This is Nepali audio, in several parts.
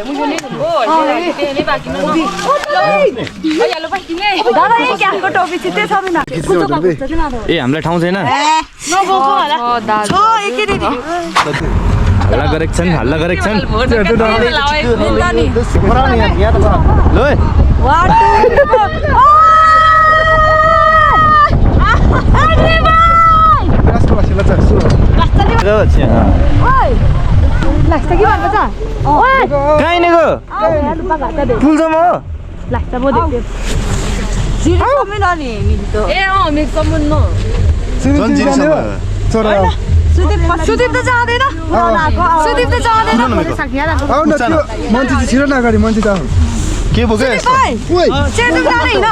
मुझे नहीं नहीं बाकी में यालो भाइ किने दादा ये क्या को टोपी छिटे छ बिना कुतो का कुतो छैन ए हामीलाई ठाउँ छैन नबोको होला छ एकै दिदी हल्ला गरेको छन् ल लाग्छ कि भन्छ ओइ काइ ने गो फुल्छ म लाग्छ म देख्थे जिरी कमिन अनि मिल्तो ए मी कमन न जन जिरीसँग छोरा सुदीप त जाँदैन सुदीप त जाँदैन आउ न त्यो मान्छे चाहिँ छिरो नगरी मान्छे त के बोके ओइ चेर्दुङ जाने हैन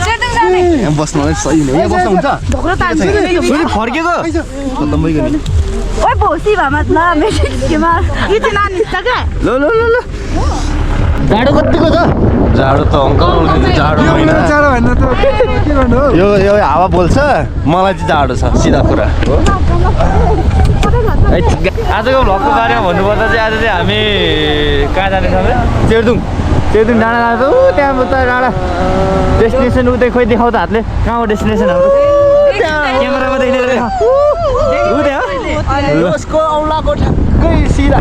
चेर्दुङ जाने यहाँ बस्न सही नै यहाँ बस्न हुन्छ ढोक्रो तान्छु सुदीप फर्केको खतमै गनी ओइ भोसी भा मतलब मेसेज केमा यो चाहिँ नानी छ के ल जाडो कतिको छ जाडो त अङ्कल जाडो होइन जाडो हैन त के गर्नु हो यो हावा बोल्छ मलाई चाहिँ जाडो छ सिधा कुरा आजको भ्लगको बारेमा भन्नुपर्दा चाहिँ आज चाहिँ हामी कहाँ जानेछौँ चेर्दुङ डाँडा जाँदा त्यहाँ उता डाँडा डेस्टिनेसन उतै खोइ देखाउ त हातले कहाँ हो डेस्टिनेसन हाम्रो क्यामेरामा देख्ने यसको औलाको ठ्याक्कै सिधा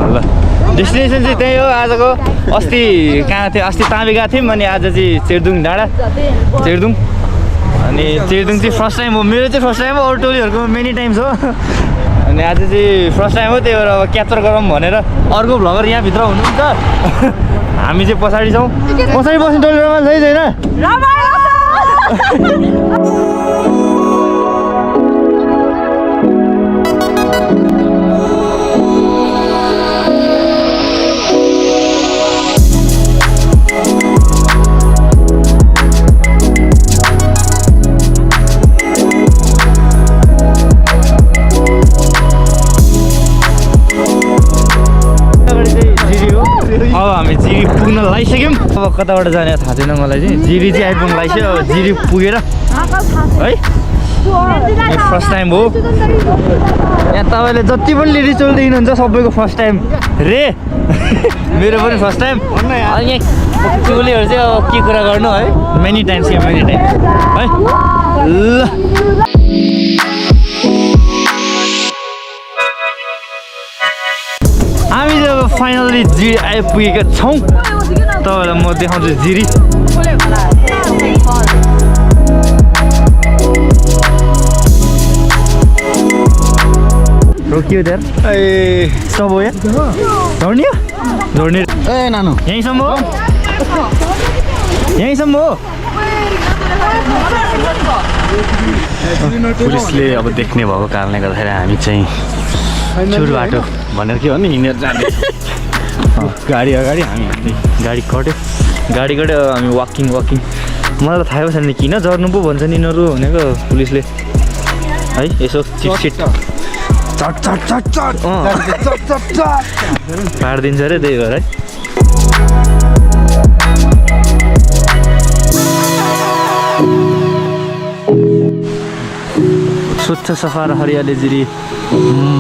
ल डेस्टिनेसन चाहिँ त्यही हो आजको अस्ति कहाँ थियो अस्ति तामे गएको थियौँ अनि आज चाहिँ चेर्दुङ डाँडा चेर्दुङ अनि चेर्दुङ चाहिँ फर्स्ट टाइम हो मेरो चाहिँ फर्स्ट टाइम हो अरू टोलीहरूको मेनी टाइम्स हो अनि आज चाहिँ फर्स्ट टाइम हो त्यही भएर अब क्याप्चर गरौँ भनेर अर्को भ्लगर यहाँभित्र हुनुहुन्छ हामी चाहिँ पछाडि छौँ पछाडि बस्ने टोली रमाइलो छ छैन अब हामी जिरी पुग्न लागिसक्यौँ अब कताबाट जाने थाहा छैन मलाई चाहिँ जिरी चाहिँ आइपुग्नु लागिसक्यो अब जिरी पुगेर है फर्स्ट टाइम हो यहाँ तपाईँले जति पनि लिरिचोल देख्नुहुन्छ सबैको फर्स्ट टाइम रे मेरो पनि फर्स्ट टाइम अनि यहाँ टोलीहरू चाहिँ अब के कुरा गर्नु है मेनी टाइम्स है ल हामी चाहिँ अब फाइनल्ली जिरी आइपुगेका छौँ तपाईँलाई म देखाउँछु जिरी रोकियो त्यहाँ ए स्टप हो यहाँ झर्ने हो झर्ने ए नानु यहीँसम्म हो यहीँसम्म हो पुलिसले अब देख्ने भएको कारणले गर्दाखेरि हामी चाहिँ छुट बाटो भनेर के हो नि हिँडेर जाने गाडी अगाडि हामी गाडी कट्यो हामी वाकिङ मलाई त थाहा छैन किन झर्नु पो भन्छ नि यिनीहरू भनेको पुलिसले है यसो चिटसिट पारिदिन्छ अरे त्यही भएर है स्वच्छ सफा र हरियाली जिरी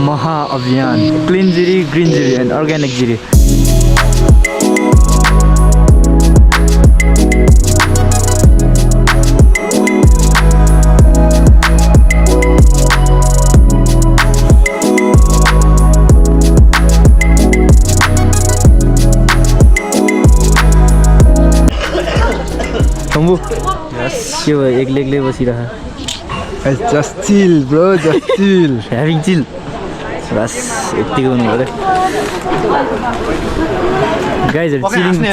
महाअभियान clean Jiri green Jiri and organic Jiri के भयो एक्लै बसिरह just chill bro just chill having chill बस यतिको हुनु पर्यो गाइजहरु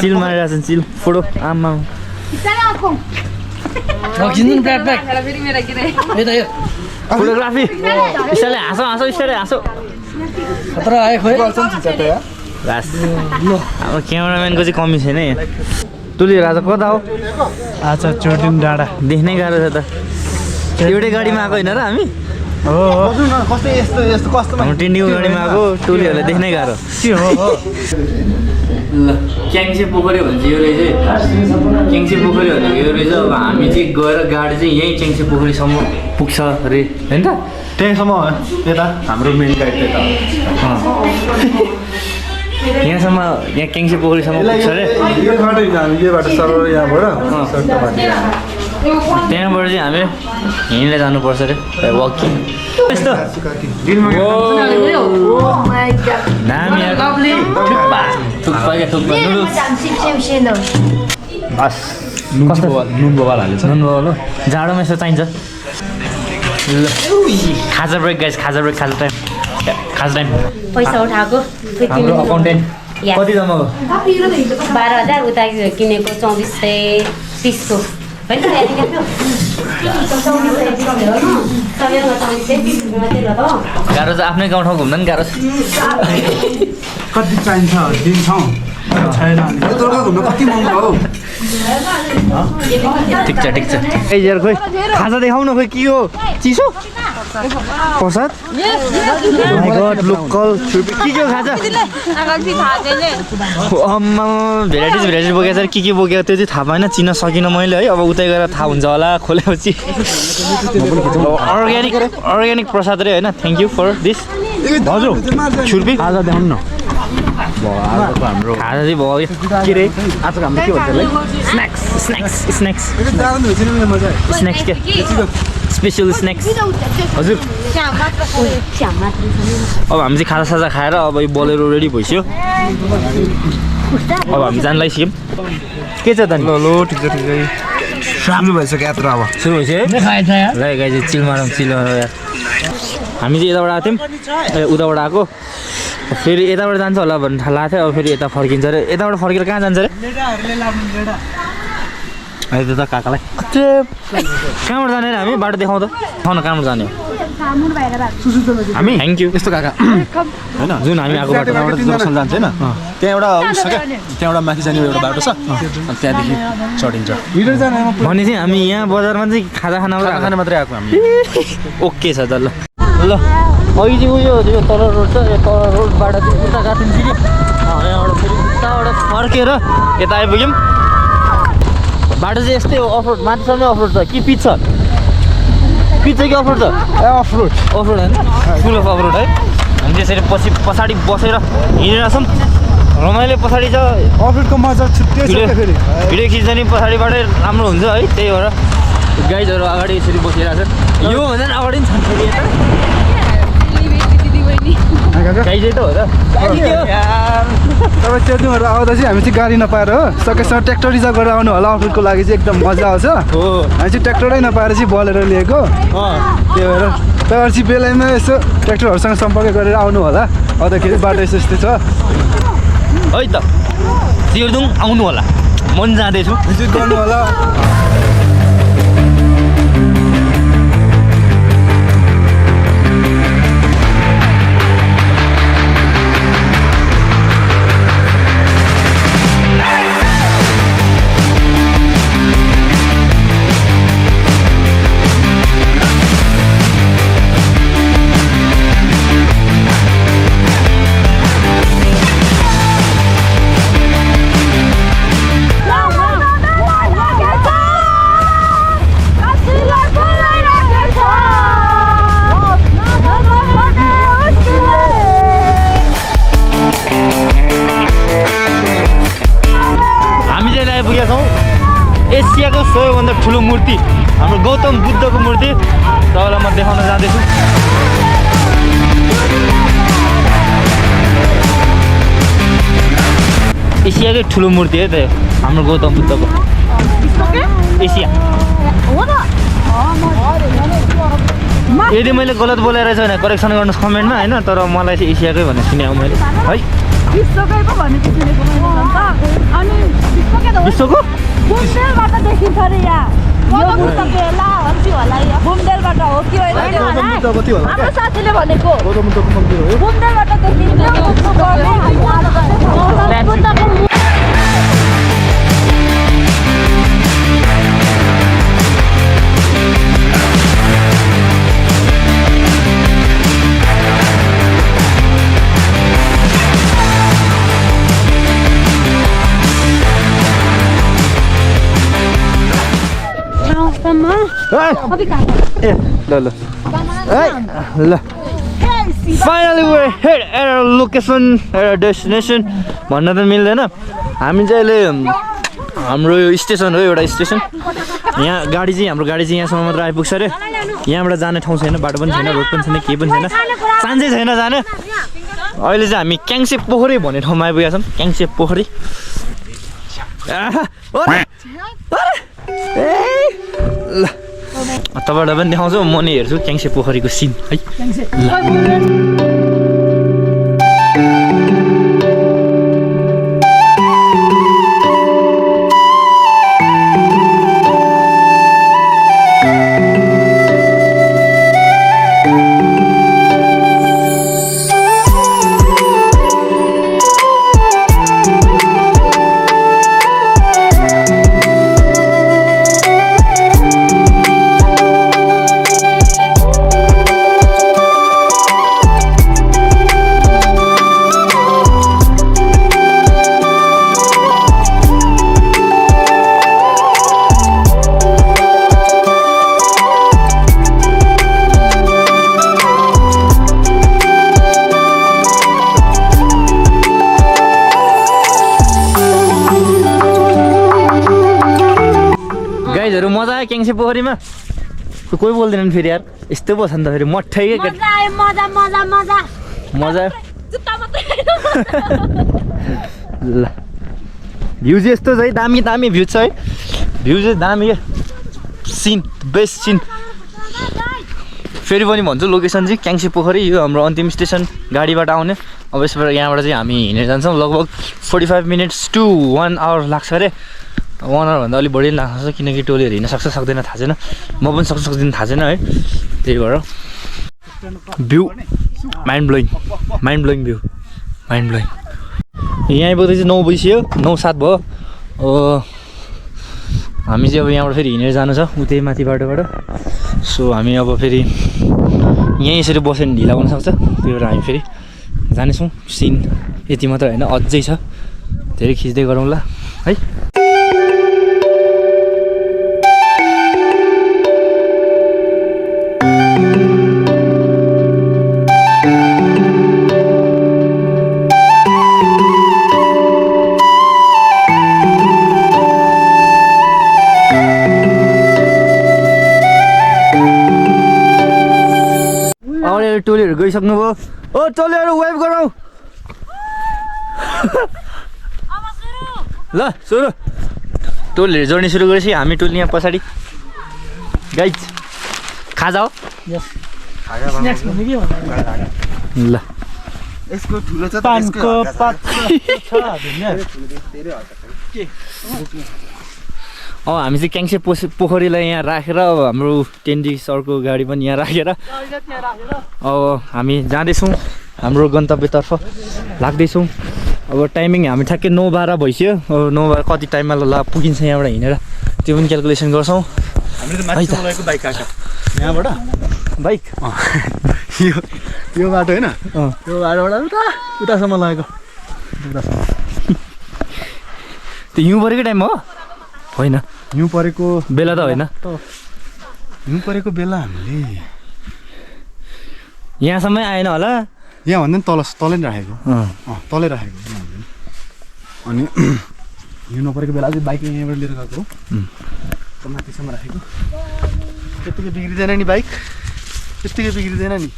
चिल मारिरहेको छन् चिल फोटो आमा फोटोग्राफी यसले हाँसो खतरा आयो खोइ गर्छ नि चिचा त यार बस अब क्यामेराम्यानको चाहिँ कमी छैन यहाँ तुली राजा कता हो आज चोर्दुङ डाँडा देख्नै गाह्रो छ त एउटै गाडीमा आएको होइन र हामी हो कस्तो यस्तो कस्तो हाम्रो टिन्डीको गाडीमा आएको टोलीहरूलाई देख्नै गाह्रो हो ल क्याङ्से पोखरी भन्छ यो रहेछ क्याङ्से पोखरी भनेको यो रहेछ अब हामी चाहिँ गएर गाडी चाहिँ यहीँ क्याङ्से पोखरीसम्म पुग्छ अरे होइन त त्यहीँसम्म यता हाम्रो मेन गाडी त्यता यहाँसम्म यहाँ क्याङ्सी पोखरीसम्म पुग्छ अरे यो बाटो हामी यो बाटो सरल यहाँबाट त्यहाँबाट चाहिँ हामी हिँडेर जानुपर्छ अरे वकिङ यस्तो दामी थुक्पा क्या थुक्पा बस नुन बगाल हालेछ नुन बगाल हो जाडोमा यस्तो चाहिन्छ ल खाजा ब्रेक गाइस खाजा ब्रेक खाजा टाइम पैसा उठाएको हाम्रो अकाउन्टेन्ट कति जम्मा भयो 12,000 उता किनेको 2430 होइन गाह्रो चाहिँ आफ्नै गाउँ ठाउँ घुम्दा नि गाह्रो छ कति चाहिन्छ दिन्छौँ छैन घुम्न कति महँगो हौ ठिक छ यार खोइ खाजा देखाउन खोइ के हो चिसो प्रसाद लोकल के हो खाजा अम्मा भेराइटिज बोकेको छ के बोकेको त्यो चाहिँ थाहा पाएन चिन्न सकिनँ मैले है अब उतै गएर थाहा हुन्छ होला खोलेपछि अर्ग्यानिक प्रसाद रे होइन थ्याङ्क यू फर दिस हजुर छुर्पी खाजा देखाउनु न हाम्रो खाजा चाहिँ भयो के रे आजको हाम्रो के भन्छ स्न्याक्स के स्पेसल स्न्याक्स हजुर अब हामी चाहिँ खाजासाजा खाएर अब यो बोलेरो रेडी भइसक्यो अब हामी जान लागिसक्यौँ के छ त नि ल ठिक छ सुरु भइसक्यो यात्रा अब सुरु भइसक्यो ल गाई चाहिँ चिल मारौँ यार हामी चाहिँ यताबाट आएको थियौँ उताबाट आएको फेरि यताबाट जान्छ होला भन्ने थाहा लाग्थ्यो अब फेरि यता फर्किन्छ अरे यताबाट फर्केर कहाँ जान्छ अरे अहिले त काकालाई कहाँबाट जाने अरे हामी बाटो देखाउँ त न कहाँबाट जाने हामी थ्याङ्क यू यस्तो काका होइन जुन हामी आएको बाटोबाट दर्शन जान्छ होइन त्यहाँ एउटा उस छ क्या त्यहाँबाट माथि जाने एउटा बाटो छ अनि त्यहाँदेखि चढिन्छ भने चाहिँ हामी यहाँ बजारमा चाहिँ खाजा खाना मात्रै आएको हामी ओके छ त ल अघि चाहिँ उयो तल रोड छ यो तल रोडबाट चाहिँ उता गएको थियौँ फेरि यहाँबाट फेरि उताबाट फर्केर यता आइपुग्यौँ बाटो चाहिँ यस्तै हो अफ रोड माथिसम्मै अफ रोड छ कि पिच छ कि अफ रोड छ अफ रोड होइन फुल अफ रोड है हामी त्यसरी पछाडि बसेर हिँडेर छौँ रमाइलो पछाडि छ अफ रोडको मजा छुट्टै छ फेरि भिडियो खिच्दा नि पछाडिबाटै राम्रो हुन्छ है त्यही भएर गाइजहरू अगाडि यसरी बसिरहेको छ यो भन्दा नि अगाडि पनि छन् फेरि यता गाई चाहिँ त हो त तपाईँ चेर्दुङहरू आउँदा चाहिँ हामी चाहिँ गाडी नपाएर हो सकेसम्म ट्र्याक्टर रिजर्भ गरेर आउनु होला अफ रोडको लागि चाहिँ एकदम मजा आउँछ हामी चाहिँ ट्र्याक्टरै नपाएर चाहिँ बोलेर लिएको त्यही भएर तपाईँहरू चाहिँ बेलायमा यसो ट्र्याक्टरहरूसँग सम्पर्क गरेर आउनु होला आउँदाखेरि बाटो यस्तै छ है त चेर्दुङ आउनु होला मन जाँदैछु भिजिट गर्नु होला एसियाको सबैभन्दा ठुलो मूर्ति हाम्रो गौतम बुद्धको मूर्ति तपाईँलाई म देखाउन जाँदैछु एसियाकै ठुलो मूर्ति है त हाम्रो गौतम बुद्धको एसिया यदि मैले गलत बोलेर रहेछ भने करेक्सन गर्नुहोस् कमेन्टमा होइन तर मलाई चाहिँ एसियाकै भन्ने सुनेको मैले है विश्वको बुमदेलबाट देखिन्छ अरे यहाँ बुमदेलबाट हो कि होइन हाम्रो साथीले भनेको बुमदेलबाट देखिन्छ ए ल ल ल Finally we're here at our location, at our destination. भन्न त मिल्दैन हामी चाहिँ अहिले हाम्रो यो स्टेसन हो एउटा स्टेसन यहाँ गाडी चाहिँ हाम्रो गाडी चाहिँ यहाँसम्म मात्र आइपुग्छ अरे यहाँबाट जाने ठाउँ छैन बाटो पनि छैन रोड पनि छैन केही पनि छैन चान्सै छैन जाने अहिले चाहिँ हामी क्याङ्से पोखरी भन्ने ठाउँमा आइपुगेका छौँ क्याङ्से पोखरी ल तपाईँलाई पनि देखाउँछु म नि हेर्छु क्याङ्से पोखरीको सिन है मजा आयो क्याङ्से पोखरीमा कोही बोल्दैनन् फेरि यार यस्तो पो छ नि त फेरि मठै के मजा ल भ्यू चाहिँ यस्तो छ है दामी दामी भ्यू छ है भ्यू चाहिँ दामी क्या सिन बेस्ट सिन फेरि पनि भन्छु लोकेसन चाहिँ क्याङ्से पोखरी यो हाम्रो अन्तिम स्टेसन गाडीबाट आउने अब यसबाट यहाँबाट चाहिँ हामी हिँडेर जान्छौँ लगभग 45 मिनट्स to 1 hour लाग्छ अरे 1 hour भन्दा अलिक बढी लाग्छ किनकि टोलीहरू हिँड्न सक्छ सक्दैन थाहा छैन म पनि सक्छु सक्दिनँ थाहा छैन है त्यही भएर view mind blowing view mind blowing यहाँ आइपुग्दा चाहिँ 9 बजिसक्यो 9:07 भयो हामी चाहिँ अब यहाँबाट फेरि हिँडेर जानु छ उतै माथि बाटोबाट सो हामी अब फेरि यहीँ यसरी बस्यो भने ढिला हुनसक्छ त्यही भएर हामी फेरि जानेछौँ सिन यति मात्र होइन अझै छ धेरै खिच्दै गरौँला है टोलीहरू गइसक्नुभयो ओ टोलीहरू वेभ गरौँ ल सुरु टोलीहरू जोड्ने सुरु गरेपछि हामी टोली यहाँ पछाडि गाइज खाजा हो ल यसको ठुलो छ पानको पात हामी चाहिँ क्याङ्से पोखरीलाई यहाँ राखेर अब हाम्रो टेन्डी सरको गाडी पनि यहाँ राखेर अब हामी जाँदैछौँ हाम्रो गन्तव्यतर्फ लाग्दैछौँ अब टाइमिङ हामी ठ्याक्कै 9:12 भइसक्यो अब 9:12 कति टाइममा ल पुगिन्छ यहाँबाट हिँडेर त्यो पनि क्यालकुलेसन गर्छौँ यहाँबाट बाइक यो बाटो होइन यो बाटोबाट उतासम्म लगेको त्यो हिउँ परेको टाइम हो होइन हिउँ परेको बेला त होइन हिउँ परेको बेला हामीले यहाँसम्मै आएन होला यहाँ भन्दा पनि तलै राखेको तलै राखेको अनि हिउँ नपरेको बेला चाहिँ बाइक यहाँबाट लिएर गएको हो माथिसम्म राखेको त्यत्तिकै बिग्रिँदैन नि बाइक त्यत्तिकै बिग्रिँदैन नि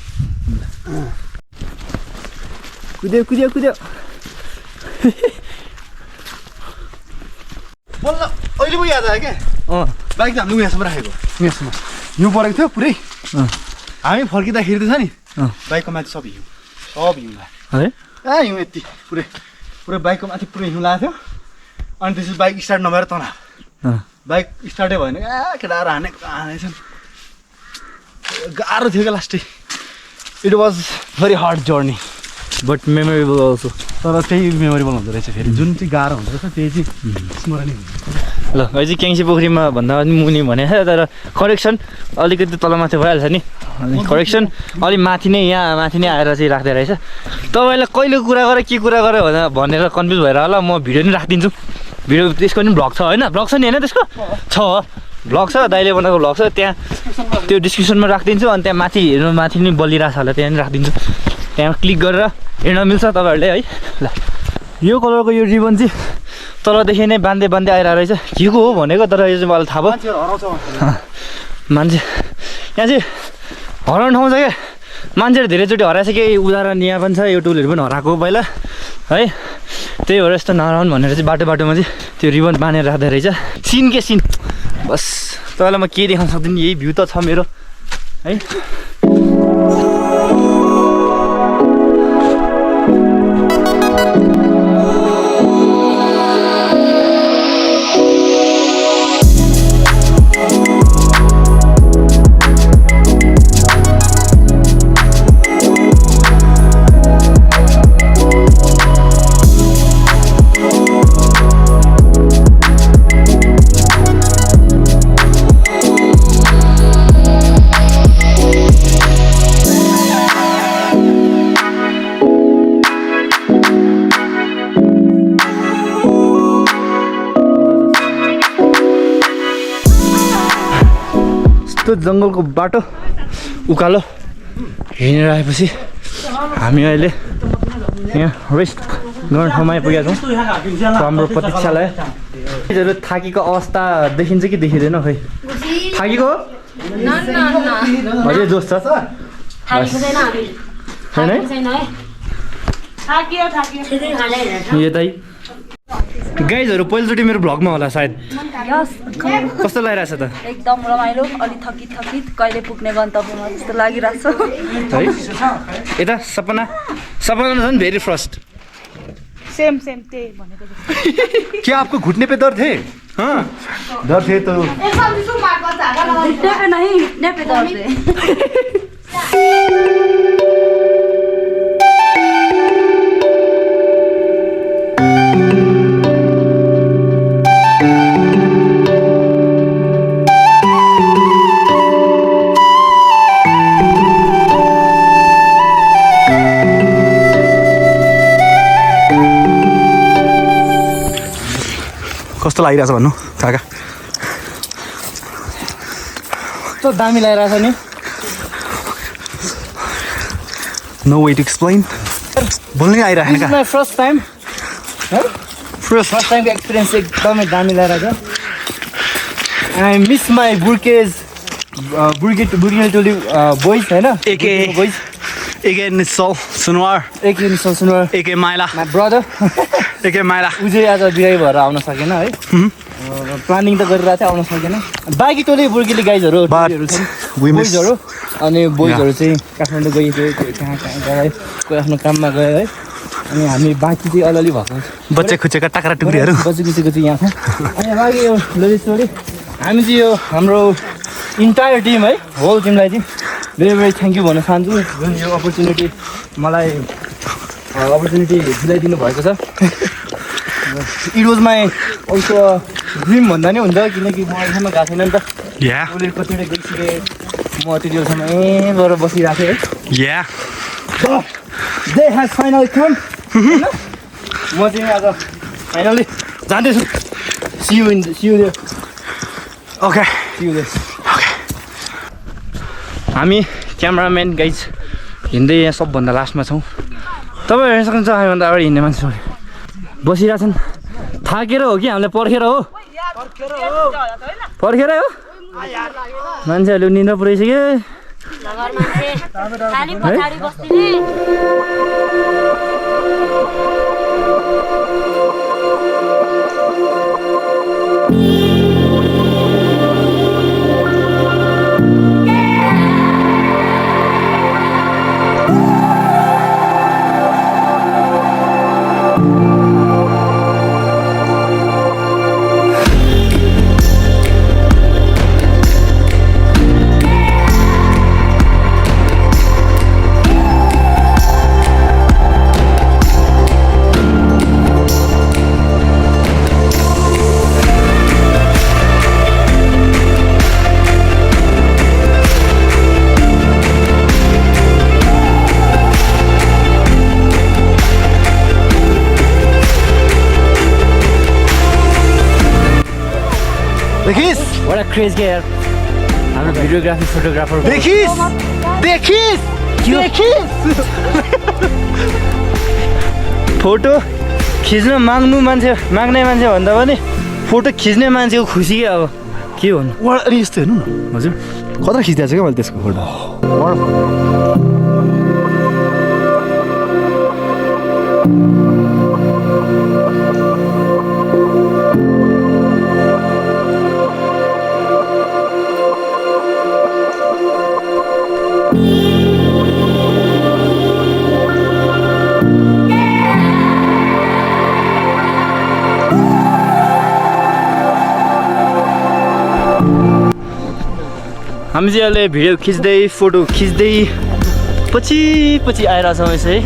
कुद्यो कुद्यो कुद्यो बल्ल अहिले पो याद आयो क्या बाइक त हामीले उहाँसम्म राखेको उहाँसम्म हिउँ परेको थियो पुरै हामी फर्किँदाखेरि त छ नि बाइकको माथि सब हिउँ है हिउँ यति पुरै बाइकको माथि पुरै हिउँ लागेको थियो अनि त्यसपछि बाइक स्टार्ट नभएर तनाव बाइक स्टार्टै भएन केटाहरू हानेछन् गाह्रो थियो क्या लास्टै it was very hard journey but memorable also तर त्यही मेमोरेबल हुँदो रहेछ फेरि जुन चाहिँ गाह्रो हुँदो रहेछ त्यही चाहिँ स्मरणीय हुन्छ ल अहिले चाहिँ क्याङ्से पोखरीमा भन्दा पनि मुनि भनेको छ तर करेक्सन अलिकति तलमाथि भइहाल्छ नि अनि करेक्सन अलिक माथि नै यहाँ माथि नै आएर चाहिँ राख्दै रहेछ तपाईँलाई कहिले कुरा गरेँ के कुरा गरेँ भनेर कन्फ्युज भएर होला म भिडियो नि राखिदिन्छु भिडियो त्यसको पनि भ्लग छ होइन भ्लग छ नि होइन त्यसको छ भ्लग छ दाइले बनाएको भ्लग छ त्यहाँ त्यो डिस्क्रिप्सनमा राखिदिन्छु अनि त्यहाँ माथि हेर्नु माथि नै बलिरहेको छ होला त्यहाँ पनि राखिदिन्छु त्यहाँ क्लिक गरेर हिँड्न मिल्छ तपाईँहरूले है। ल यो कलरको यो रिबन चाहिँ तलदेखि नै बाँध्दै बाँध्दै आइरहेको रहेछ। केको हो भनेको, तर यो चाहिँ मलाई थाहा भयो मान्छे यहाँ चाहिँ हराउने ठाउँ छ क्या। मान्छेहरू धेरैचोटि हराएछ कि उदाहरण यहाँ पनि छ, यो टुलहरू पनि हराएको पहिला है। त्यही भएर यस्तो नहराउनु भनेर चाहिँ बाटो बाटोमा चाहिँ त्यो रिबन बाँधेर राख्दो रहेछ। सिन के सिन बस तपाईँलाई म के देखाउन सक्दिनँ, यही भ्यू त छ मेरो है। जङ्गलको बाटो उकालो हिँडेर आएपछि हामी अहिले यहाँ रेस्ट गर्ने ठाउँमा आइपुगेका छौँ। हाम्रो प्रतीक्षालय। थाकेको अवस्था देखिन्छ कि देखिँदैन खै? थाकेको अझै जोस छ यतै। गाइजहरू पहिलोचोटि मेरो भ्लगमा होला सायद। कस्तो लागिरहेछ त? एकदम रमाइलो, अलि थकित थकित कहिले पुग्ने गन्तव्यमा जस्तो लागिरहेछ है। यता सपना झन् भेरी फर्स्ट। सेम त्यही भनेको जस्तो। क्या आपको घुटने पे दर्द है? हाँ दर्द है तो नहीं नेपे दर्द है। कस्तो लागिरहेछ भन्नु काका? कस्तो दामी लागिरहेछ नि। नो वे टु एक्सप्लेन, बोल्नै आइरहेको माई फर्स्ट टाइम है। फर्स्ट टाइमको एक्सपिरियन्स एकदमै दामी लागिरहेछ। आई मिस माई बुर्केज बुर्केली टोली बोइज होइन, AK boys AK Nisal Sunuwar, AK Nisal Sunuwar, AK Maila, my brother AK Maila. ऊ चाहिँ आज बिरामी भएर आउन सकेन है। प्लानिङ त गरिरहेको थियो, आउन सकेन। बाँकी टोली बुर्केली गाइजहरू बोइजहरू अनि बोइजहरू चाहिँ काठमाडौँ गइसक्यो, कहाँ गयो, कोही आफ्नो काममा गयो है। अनि हामी बाँकी चाहिँ अलिअलि भएको बच्चा खुच्चेका टाक्रा टुक्रीहरू बचेको चाहिँ यहाँ छ। अनि बाँकी यो लोजिस्टोरी हामी चाहिँ यो हाम्रो इन्टायर टिम है, होल टिमलाई चाहिँ भेरी थ्याङ्क यू भन्न चाहन्छु, जुन यो अपर्च्युनिटी मलाई दिलाइदिनु भएको छ। It was my also dream भन्दा नि हुन्छ, किनकि म अहिलेसम्म गएको छैन नि त। उसले कतिवटा गइसकेँ, म त्यति बेलासम्म गरेर बसिरहेको थिएँ है। They have finally come. म चाहिँ आज फाइनली जाँदैछु। See you there. ओके हामी क्यामराम्यान गाइज हिँड्दै यहाँ सबभन्दा लास्टमा छौँ। तपाईँ हेर्न सक्नुहुन्छ हामीभन्दा अगाडि हिँड्ने मान्छेहरू बसिरहेछन्। थाकेर हो कि हामीलाई पर्खेर हो? पर्खेरै हो। मान्छेहरूले निन्द्रा पुऱ्याइसक्यो। देखिस What a crazy guy यार। हाम्रो भिडियोग्राफी फोटोग्राफर देखिस फोटो खिच्न माग्ने मान्छे भन्दा पनि फोटो खिच्ने मान्छेको खुसी के अब के भन्नु अनि यस्तो हेर्नु न हजुर खतरा खिचिदिएको छ क्या मैले त्यसको फोटो हामी चाहिँ अहिले भिडियो खिच्दै फोटो खिच्दै पछि आइरहेछौँ यसै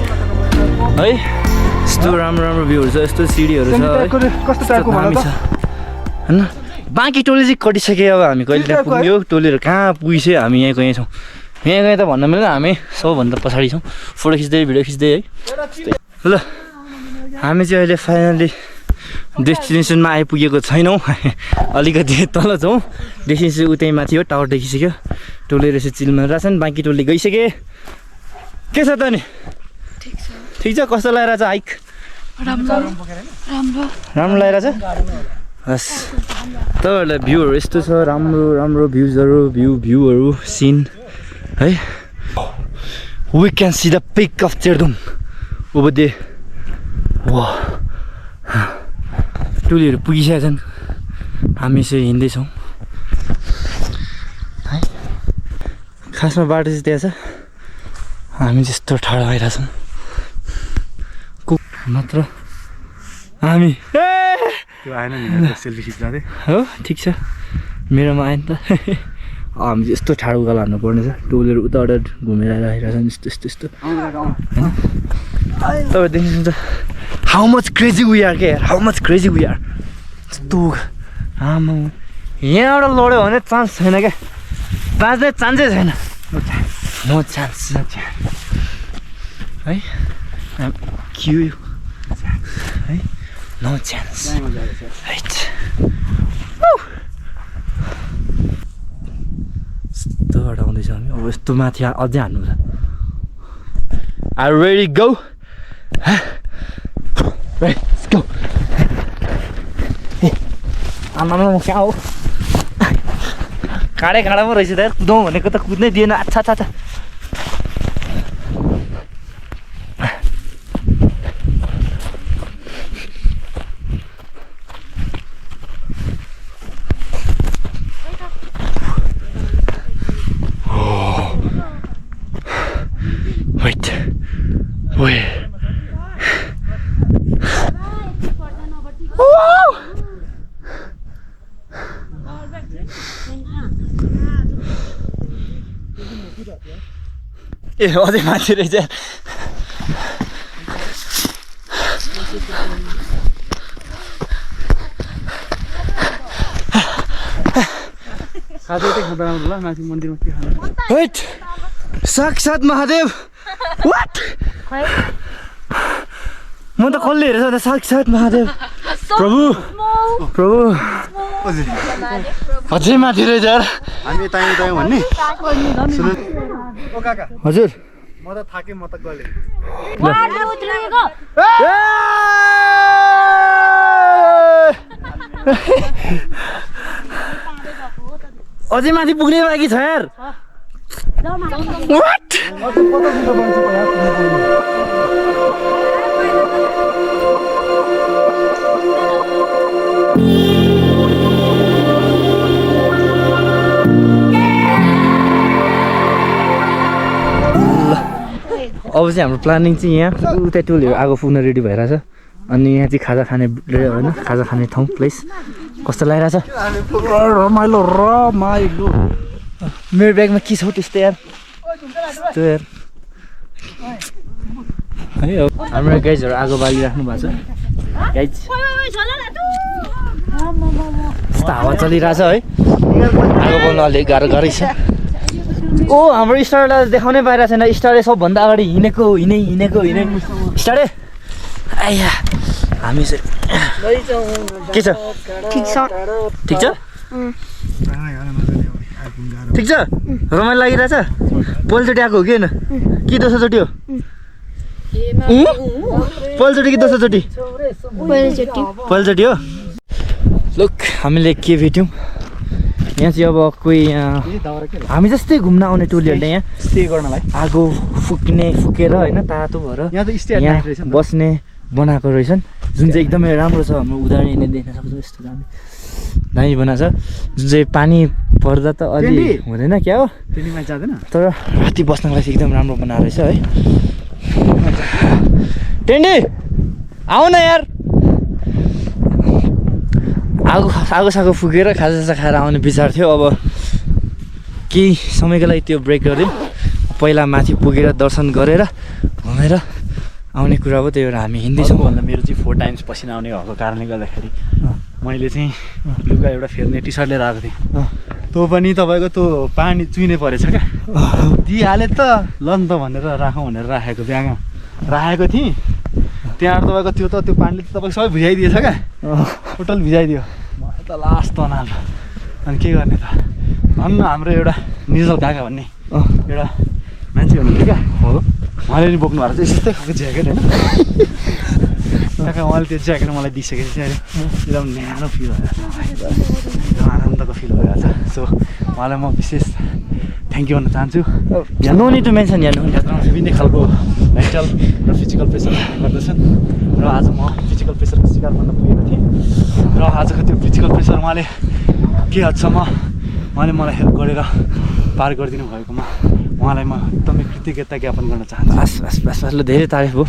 है यस्तो राम्रो भ्यूहरू छ यस्तो सिडीहरू छ कस्तो टाइपको होइन बाँकी टोली चाहिँ कटिसक्यो अब हामी कहिले त्यहाँ पुग्यो टोलीहरू कहाँ पुगिसक्यो हामी यहीँ छौँ यहाँ त भन्न मिल्दैन हामी सबभन्दा पछाडि छौँ फोटो खिच्दै भिडियो खिच्दै है ल हामी चाहिँ अहिले फाइनली डेस्टिनेसनमा आइपुगेको छैनौँ अलिकति तल छौँ डेस्टिनेसन उतै माथि हो टावर देखिसक्यो टोली रहेछ चिलमा रहेछन् बाँकी टोली गइसके के छ त नि ठिक छ कस्तो लगाइरहेछ हाइक राम्रो लगाइरहेछ हस् तपाईँहरूलाई भ्यूहरू यस्तो छ राम्रो भ्यूहरू सिन है we can see the peak of Cherdung over there वा टोलीहरू पुगिसकेका छन् हामी चाहिँ हिँड्दैछौँ है खासमा बाटो चाहिँ त्यहाँ छ हामी त्यस्तो ठाडो भइरहेछौँ मात्र हामी त्यो आएन नि सेल्फी खिच्दै हो ठिक छ मेरोमा आयो नि त हामी चाहिँ यस्तो ठाडो उकालो हान्नुपर्ने छ टोलीहरू उताबाट घुमेर आइरहेछन् यस्तो होइन तपाईँ देख्नुहुन्छ how much crazy we are के how much crazy we are यस्तो आमा यहाँबाट लड्यो भने चान्स छैन क्या बाँच्ने चान्सै छैन नो चान्स है के है नो चान्स राइट यस्तोबाट आउँदैछ हामी अब यस्तो माथि अझै हान्नु छ are ready go Let's go. आमा कहाँ हो काँडै काँडामा रहेछ त कुदाउँ भनेको त कुद्नै दिएन अच्छा Wait. ए अझै माथि रहेछ साक्षात् महादेव वाट म त कसले हेरेछ त साक्षात् महादेव प्रभु अझै माथि रहेछ हामी यता भन्ने हजुर म त थाकेँ म त गले अझै माथि पुग्ने बाँकी छ यार अब चाहिँ हाम्रो प्लानिङ चाहिँ यहाँ उता टोलीहरू आगो पुग्न रेडी भइरहेछ अनि यहाँ चाहिँ खाजा खाने होइन खाजा खाने ठाउँ प्लेस कस्तो लागिरहेछ रमाइलो मेरो ब्यागमा के छ त्यस्तो यार यस्तो यार है हाम्रो गाइजहरू आगो बालिराख्नु भएको छ गाइज यस्तो हावा चलिरहेछ है आगो बाल्नु अलिक गाह्रै छ ओ हाम्रो स्टारलाई देखाउनै पाइरहेको छैन स्टारले सबभन्दा अगाडि हिँडेको स्टारे आइया हामी चाहिँ के छ ठिक छ रमाइलो लागिरहेछ पहिलोचोटि आएको हो कि होइन कि दोस्रोचोटि हो पहिलोचोटि कि दोस्रोचोटि पहिलोचोटि हो लुक हामीले के भेट्यौँ यहाँ चाहिँ अब कोही हामी जस्तै घुम्न आउने टोलीहरूले यहाँ स्टे गर्नलाई आगो फुकेर होइन तातो भएर यहाँ त स्टे यहाँ बस्ने बनाएको रहेछन् जुन चाहिँ एकदमै राम्रो छ हाम्रो उदाहरण देख्न सक्छौँ यस्तो दामी बनाएको छ जुन चाहिँ पानी पर्दा त अलि हुँदैन क्या हो टेन्टमा जाँदैन तर राति बस्नलाई चाहिँ एकदम राम्रो बनाएको रहेछ है टेन्डी आऊ न यार आगो फुकेर खाजा खाएर आउने विचार थियो अब केही समयको लागि त्यो ब्रेक गरिदिउँ पहिला माथि पुगेर दर्शन गरेर घुमेर आउने कुरा हो त्यही भएर हामी हिँड्दैछौँ भन्दा मेरो चाहिँ 4 टाइम्स पसिना आउने भएको कारणले गर्दाखेरि मैले चाहिँ लुगा एउटा फेर्ने टी सर्ट लिएर आएको थिएँ त्यो पनि तपाईँको त्यो पानी चुइने परेछ क्या दिइहाले त लन त भनेर राखौँ भनेर राखेको ब्यागमा राखेको थिएँ त्यहाँबाट तपाईँको त्यो पानीले त तपाईँको सबै भिजाइदिएछ क्या टोटल भिजाइदियो मलाई त लास्ट तनाव अनि के गर्ने त भन्न हाम्रो एउटा निजल काका भन्ने एउटा मान्छे हुनुहुन्थ्यो क्या हो उहाँले नि बोक्नु भएको चाहिँ यस्तै खालको ज्याकेट होइन काका उहाँले त्यो ज्याकेट मलाई दिइसकेपछि चाहिँ एकदम न्यानो फिल भइरहेको छ एकदम आनन्दको फिल भइरहेको छ सो उहाँलाई म विशेष थ्याङ्क यू भन्न चाहन्छु नो निड टु मेन्सन यहाँ विभिन्न खालको मेन्टल र फिजिकल प्रेसर गर्दछन् र आज म फिजिकल प्रेसरको शिकार बन्न पुगेको थिएँ र आजको त्यो फिजिकल प्रेसर उहाँले के हदसम्म उहाँले मलाई हेल्प गरेर पार गरिदिनु भएकोमा उहाँलाई म एकदमै कृतज्ञता ज्ञापन गर्न चाहन्छु बस ल धेरै तारिफ हो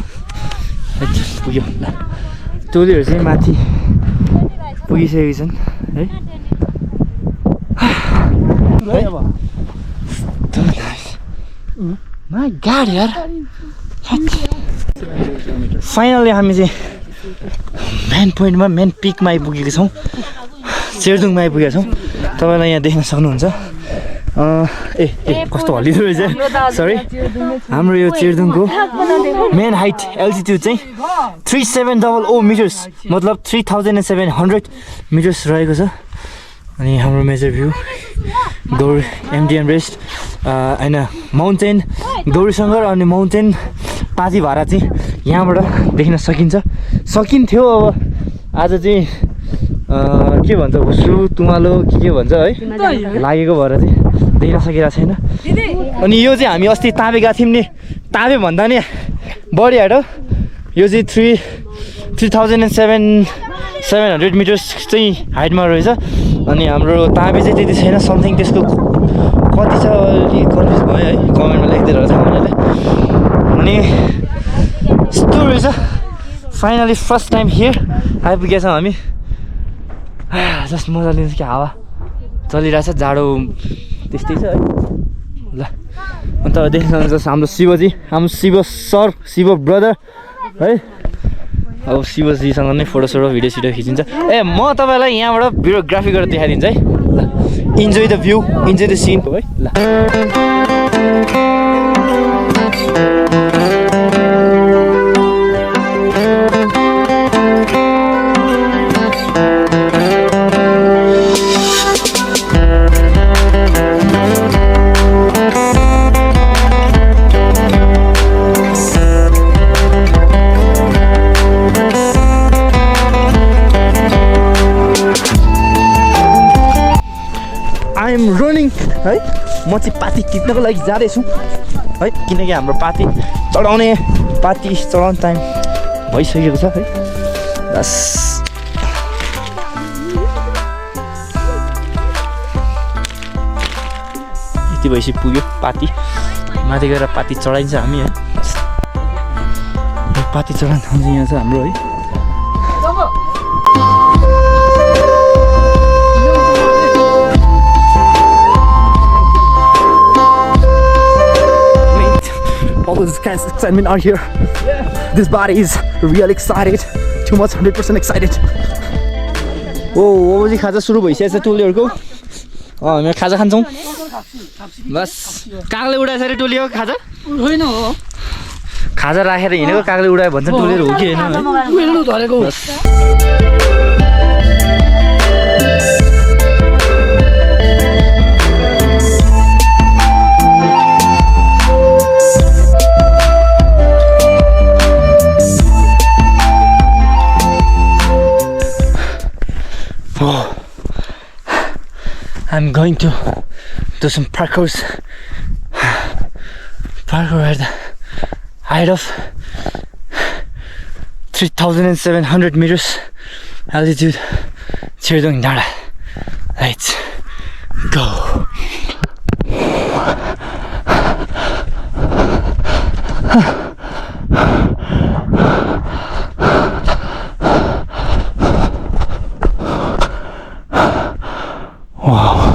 पुग्यो ल टोलीहरू चाहिँ माथि पुगिसकेको छन् है My God यार फाइनली हामी चाहिँ मेन पोइन्टमा मेन पिकमा आइपुगेको छौँ चेरदुङमा आइपुगेका छौँ तपाईँलाई यहाँ देख्न सक्नुहुन्छ कस्तो हल्लिँदो रहेछ सरी हाम्रो यो चेरदुङको मेन हाइट एल्टिट्युड चाहिँ 3700 मिटर्स मतलब 3700 मिटर्स रहेको छ अनि हाम्रो मेजर भ्यू गौरी एमडिएम रेस्ट होइन माउन्टेन गौरीशङ्कर अनि माउन्टेन पाथी भाडा चाहिँ यहाँबाट देख्न सकिन्थ्यो अब आज चाहिँ के भन्छ हुस्रु तुम्हालो के भन्छ है लागेको भएर चाहिँ देख्न सकिरहेको छैन अनि यो चाहिँ हामी अस्ति ताबे गएको थियौँ नि ताबे भन्दा नि बढी हाइट हो यो चाहिँ 3700 मिटर्स चाहिँ हाइटमा रहेछ अनि हाम्रो ताबे चाहिँ त्यति छैन समथिङ त्यसको कति छ अलिक कन्फ्युज भयो है कमेन्टमा लेखिदिएर छ उनीहरूले अनि यस्तो रहेछ फाइनली फर्स्ट टाइम हियर आइपुगेका छौँ हामी जस्ट मजा लिन्छ कि हावा चलिरहेछ जाडो त्यस्तै छ है ल अन्त देख्न सक्नुहुन्छ हाम्रो शिवजी हाम्रो शिव ब्रदर है अब शिवजीसँग नै फोटोसोटो भिडियो खिचिन्छ ए म तपाईँलाई यहाँबाट भिडियोग्राफी गरेर देखाइदिन्छु है ल enjoy the view enjoy the scene है ल है म चाहिँ पाती टिप्नको लागि जाँदैछु है किनकि हाम्रो पाती चढाउने टाइम भइसकेको छ है बस यति भएपछि पुग्यो पाती माथि गएर पाती चढाइन्छ हामी है पाती चढाउने ठाउँ चाहिँ यहाँ छ हाम्रो है all this kind of excitement out here. This body is really excited. Too much, 100% excited. अब चाहिँ खाजा सुरु भइसकेको छ टोलीहरूको हामी खाजा खान्छौँ बस कागले उडाएछ अरे टोली हो खाजा होइन हो खाजा राखेर हिँडेको कागले उडायो भन्छ टोलीहरू हो कि होइन I'm going to do some parkours. Parkour at the height of 3,700 meters altitude, Cherdung Dara. Let's go. Wow.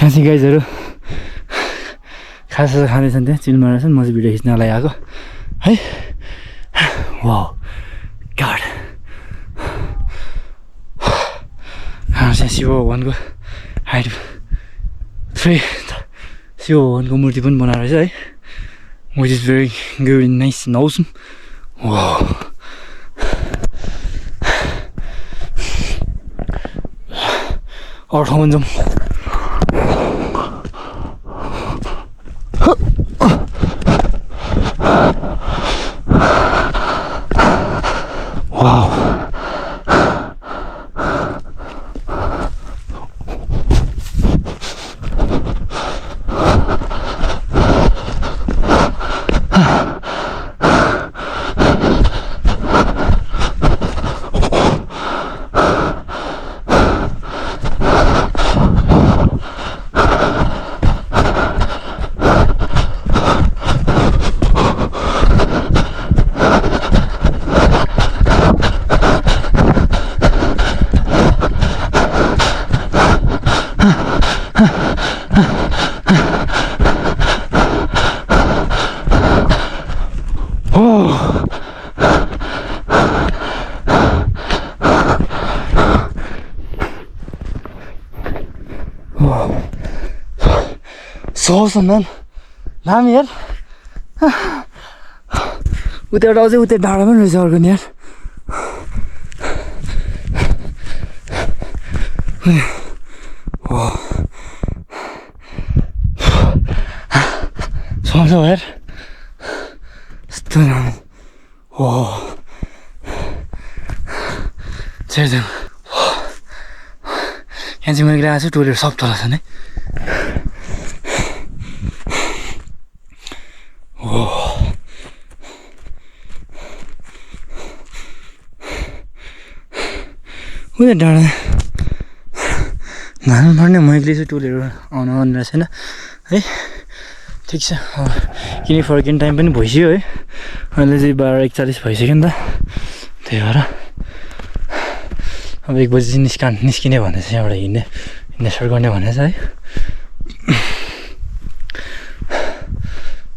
खासै गाइजहरू खासा खाँदैछन् त्यहाँ चिल मारेछन् म चाहिँ भिडियो खिच्नलाई आएको है वाउ गॉड हाम्रो चाहिँ शिव भगवानको हाइट 3 शिव भगवानको मूर्ति पनि बनाएर रहेछ है which is very good and nice and awesome. Wow अरू ठाउँमा जाउँ Wow. So awesome, man. दामी यार उता एउटा अझै उता डाँडा पनि रहेछ अर्को नि यार सम्झौ यार यस्तो राम्रो Cherdung यहाँ चाहिँ मैले आएको छु टोइलेट सब तल छन् है उयो डाँडा घाम पर्ने म एक्लै चाहिँ टोलेर आउनु रहेको छैन है ठिक छ किन फर्किने टाइम पनि भइसक्यो है अहिले चाहिँ 12:41 भइसक्यो नि त त्यही भएर अब 1 बजी चाहिँ निस्किने भनेछ यहाँबाट हिँड्ने स्टार्ट गर्ने भनेछ है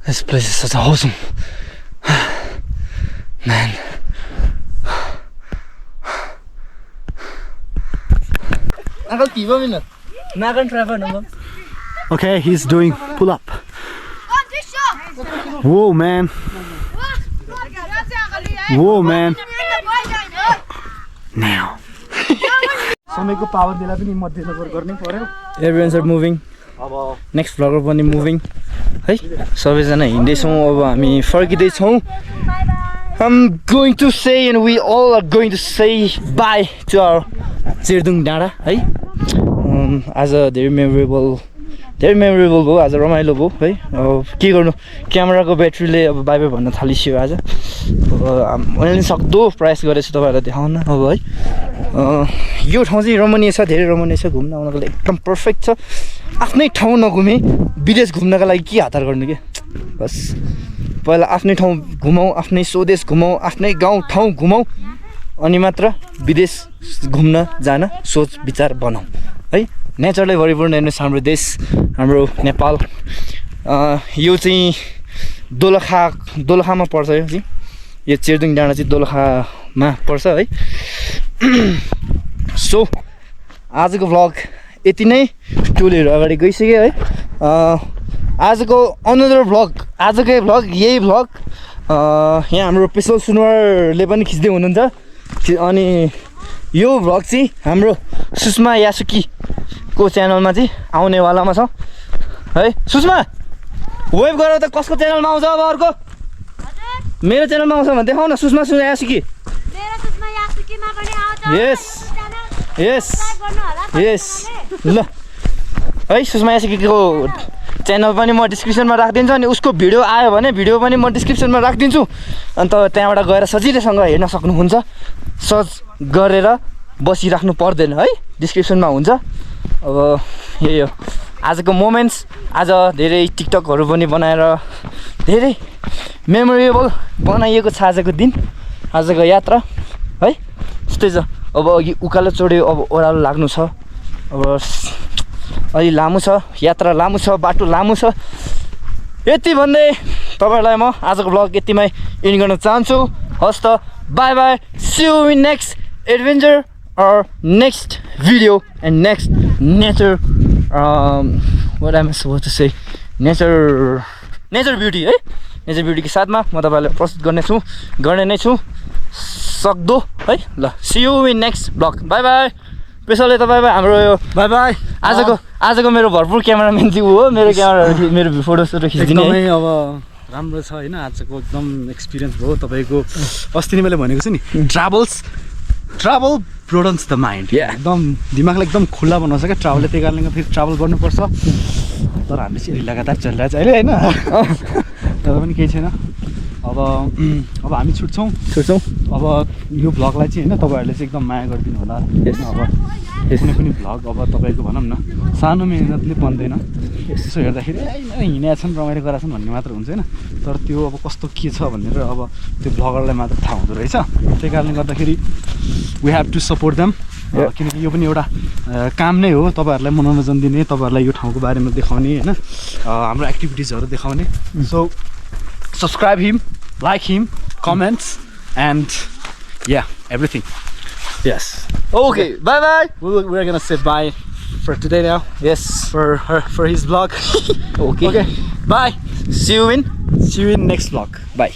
This place is such awesome man. Okay, he's doing pull up. Whoa man. Whoa man. Now. Everyone's are moving. Next vlogger पनि moving. है सबैजना हिँड्दैछौँ अब हामी फर्किँदैछौँ I'm going to say and we all are going to say bye to our Cherdung डाँडा है आज धेरै मेमोरेबल भयो आज रमाइलो भयो है अब के गर्नु क्यामेराको ब्याट्रीले अब बाई बाई भन्न थालिसक्यो आज मैले सक्दो प्रयास गरेको छु तपाईँहरूलाई देखाउन अब है यो ठाउँ चाहिँ रमणीय छ धेरै रमणीय छ घुम्न आउनको लागि एकदम पर्फेक्ट छ आफ्नै ठाउँ नघुमे विदेश घुम्नका लागि के हतार गर्नु के बस पहिला आफ्नै ठाउँ घुमाउँ आफ्नै स्वदेश घुमाउँ आफ्नै गाउँ ठाउँ घुमाउँ अनि मात्र विदेश घुम्न जान सोच विचार बनाऊ है नेचरले भरिपूर्ण हेर्नुहोस् हाम्रो देश हाम्रो नेपाल यो चाहिँ दोलखामा पर्छ यो चाहिँ यो चेरदुङ डाँडा चाहिँ दोलखामा पर्छ है सो आजको भ्लग यति नै टोलीहरू अगाडि गइसक्यो है आजको अनदर भ्लग आजकै भ्लग यही भ्लग यहाँ हाम्रो पेसल सुनवारले पनि खिच्दै हुनुहुन्छ अनि यो भ्लग चाहिँ हाम्रो सुषमा यासुकीको च्यानलमा चाहिँ आउनेवालामा छ है सुषमा वेब गरेर त कसको च्यानलमा आउँछ अब अर्को मेरो च्यानलमा आउँछ भने देखाउ न सुषमा यासुकी यस यस यस ल है सुषमा यासुकीको च्यानल पनि म डिस्क्रिप्सनमा राखिदिन्छु अनि उसको भिडियो आयो भने भिडियो पनि म डिस्क्रिप्सनमा राखिदिन्छु अन्त त्यहाँबाट गएर सजिलैसँग हेर्न सक्नुहुन्छ सर्च गरेर बसिराख्नु पर्दैन है डिस्क्रिप्सनमा हुन्छ अब यही हो आजको मोमेन्ट्स आज धेरै टिकटकहरू पनि बनाएर धेरै मेमोरेबल बनाइएको छ आजको दिन आजको यात्रा है त्यस्तै छ अब अघि उकालो चढ्यो अब ओह्रालो लाग्नु छ अब अलि लामो छ यात्रा लामो छ बाटो लामो छ यति भन्दै तपाईँहरूलाई म आजको भ्लग यतिमै इन्ड गर्न चाहन्छु हस् त bye bye see you in next adventure or next video and next nature what am I supposed to say nature beauty है नेचर ब्युटीको साथमा म तपाईँलाई प्रस्तुत गर्ने नै छु सक्दो है ल see you in next vlog bye bye पेसलले तपाईँलाई हाम्रो यो बाई बाई आजको मेरो भरपुर क्यामेराम्यान चाहिँ हो मेरो क्यामेराहरू मेरो फोटोसहरू खिचिदिने एकदमै अब राम्रो छ हैन आजको एकदम एक्सपिरियन्स भयो तपाईको अस्ति नै मैले भनेको छु नि ट्राभल ब्रोडन्स द माइन्ड एकदम दिमागलाई एकदम खुल्ला बनाउँछ क्या ट्राभलले त्यही कारणले फेरि ट्राभल गर्नुपर्छ तर हामीले चाहिँ लगातार चलिरहेको छ अहिले होइन तर पनि केही छैन अब हामी छुट्छौँ अब यो भ्लगलाई चाहिँ होइन तपाईँहरूले चाहिँ एकदम माया गरिदिनु होला अब कुनै पनि भ्लग अब तपाईँको भनौँ न सानो मेहनतले बन्दैन यसो हेर्दाखेरि हिँडेका छन् रमाइलो गरेका छन् भन्ने मात्र हुन्छ होइन तर त्यो अब कस्तो के छ भनेर अब त्यो भ्लगरलाई मात्र थाहा हुँदो रहेछ त्यही कारणले गर्दाखेरि we have to support them किनकि यो पनि एउटा काम नै हो तपाईँहरूलाई मनोरञ्जन दिने तपाईँहरूलाई यो ठाउँको बारेमा देखाउने होइन हाम्रो एक्टिभिटिजहरू देखाउने so subscribe him, like him, comments, and yeah, everything. Yes. Okay. Bye bye. We're gonna say bye for today now. Yes. For his vlog. Okay. Bye. See you in next vlog. Bye.